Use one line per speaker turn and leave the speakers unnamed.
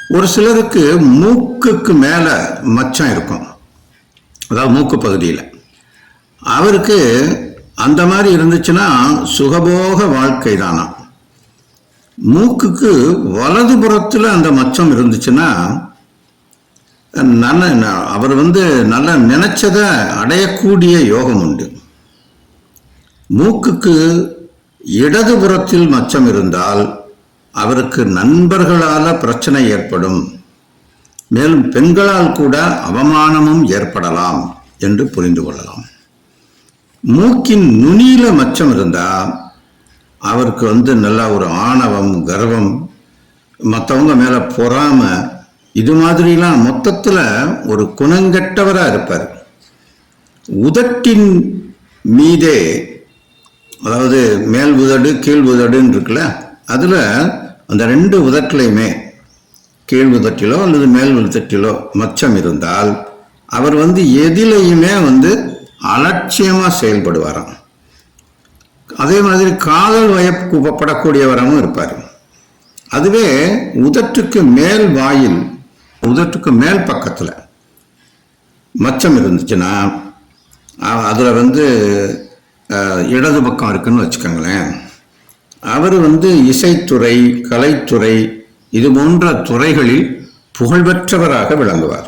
ஒரு சிலருக்கு மூக்குக்கு மேலே மச்சம் இருக்கும், அதாவது மூக்கு பகுதியில். அவருக்கு அந்த மாதிரி இருந்துச்சுன்னா சுகபோக வாழ்க்கை தானா. மூக்குக்கு வலதுபுறத்தில் அந்த மச்சம் இருந்துச்சுன்னா அவர் நல்லா நினைச்சதை அடையக்கூடிய யோகம் உண்டு. மூக்குக்கு இடதுபுறத்தில் மச்சம் இருந்தால் அவருக்கு நண்பர்களால் பிரச்சனை ஏற்படும், மேலும் பெண்களால் கூட அவமானமும் ஏற்படலாம் என்று புரிந்து கொள்ளலாம். மூக்கின் நுனியில மச்சம் இருந்தால் அவருக்கு நல்லா ஒரு ஆணவம், கர்வம், மற்றவங்க மேல பொறாம, இது மாதிரிலாம் மொத்தத்தில் ஒரு குணங்கெட்டவராக இருப்பார். உதட்டின் மீதே, அதாவது மேல் உதடு கீழ் உதடுன்னு இருக்குல்ல, அதில் அந்த 2 உதட்டிலையுமே கீழ் உதட்டிலோ அல்லது மேல் உதட்டிலோ மச்சம் இருந்தால் அவர் எதிலையுமே அலட்சியமாக செயல்படுவாராம். அதே மாதிரி காதல் வயப்படக்கூடியவராகவும் இருப்பார். அதுவே உதட்டுக்கு மேல் வாயில், உதட்டுக்கு மேல் பக்கத்தில் மச்சம் இருந்துச்சுன்னா அதில் இடது பக்கம் இருக்குன்னு வச்சுக்கோங்களேன், அவர் இசைத்துறை, கலைத்துறை, இது போன்ற துறைகளில் புகழ்பெற்றவராக விளங்குவார்.